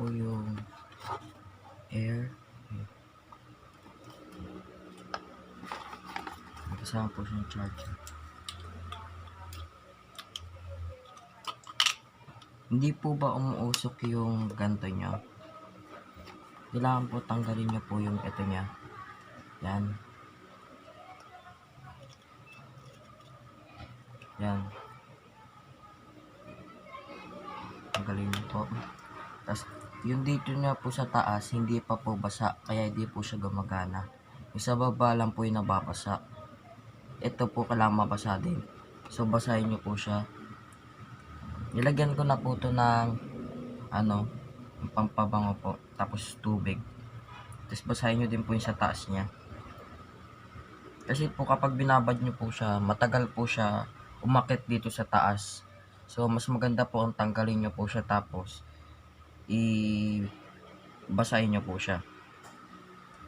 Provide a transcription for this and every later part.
po yung air. Kasama po siyang charger. Hindi po ba umuusok yung ganto nyo? Kailangan po tanggalin nyo po yung ito nya. Yan. Yan. Tanggalin nyo po. Tapos, yung dito na po sa taas, hindi pa po basa. Kaya hindi po siya gumagana. Yung sa baba lang po yung nababasa. Ito po kailangan mabasa din. So, basahin nyo po siya. Nilagyan ko na po ito ng pampabango po. Tapos tubig. Tapos basahin nyo din po yung sa taas niya. Kasi po kapag binabad nyo po siya, matagal po siya umakit dito sa taas. So mas maganda po ang tanggalin nyo po siya tapos basahin nyo po siya.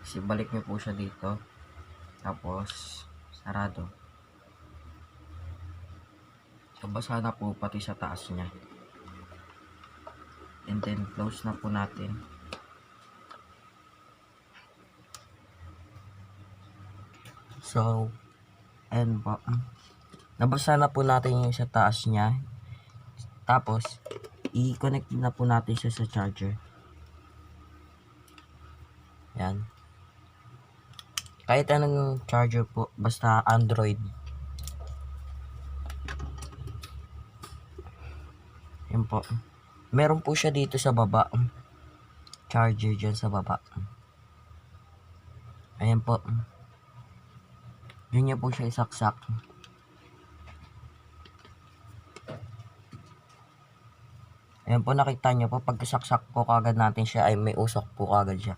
Kasi balik nyo po siya dito. Tapos sarado. So basa na po pati sa taas niya. And then close na po natin. So, and nabasa na po natin yung sa taas niya. Tapos, i-connect na po natin siya sa charger. Yan. Kahit anong charger po, basta Android. Yan po. Meron po siya dito sa baba. Charger dyan sa baba. Ayan po. Yun niya po siya isaksak. Ayan po, nakita nyo po, pagkasaksak po kagad natin siya ay may usok po kagad siya.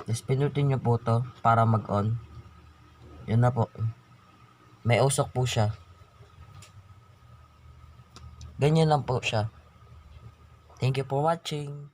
Tapos pinutin nyo po to para mag-on. Yun na po. May usok po siya. Ganyan lang po siya. Thank you for watching.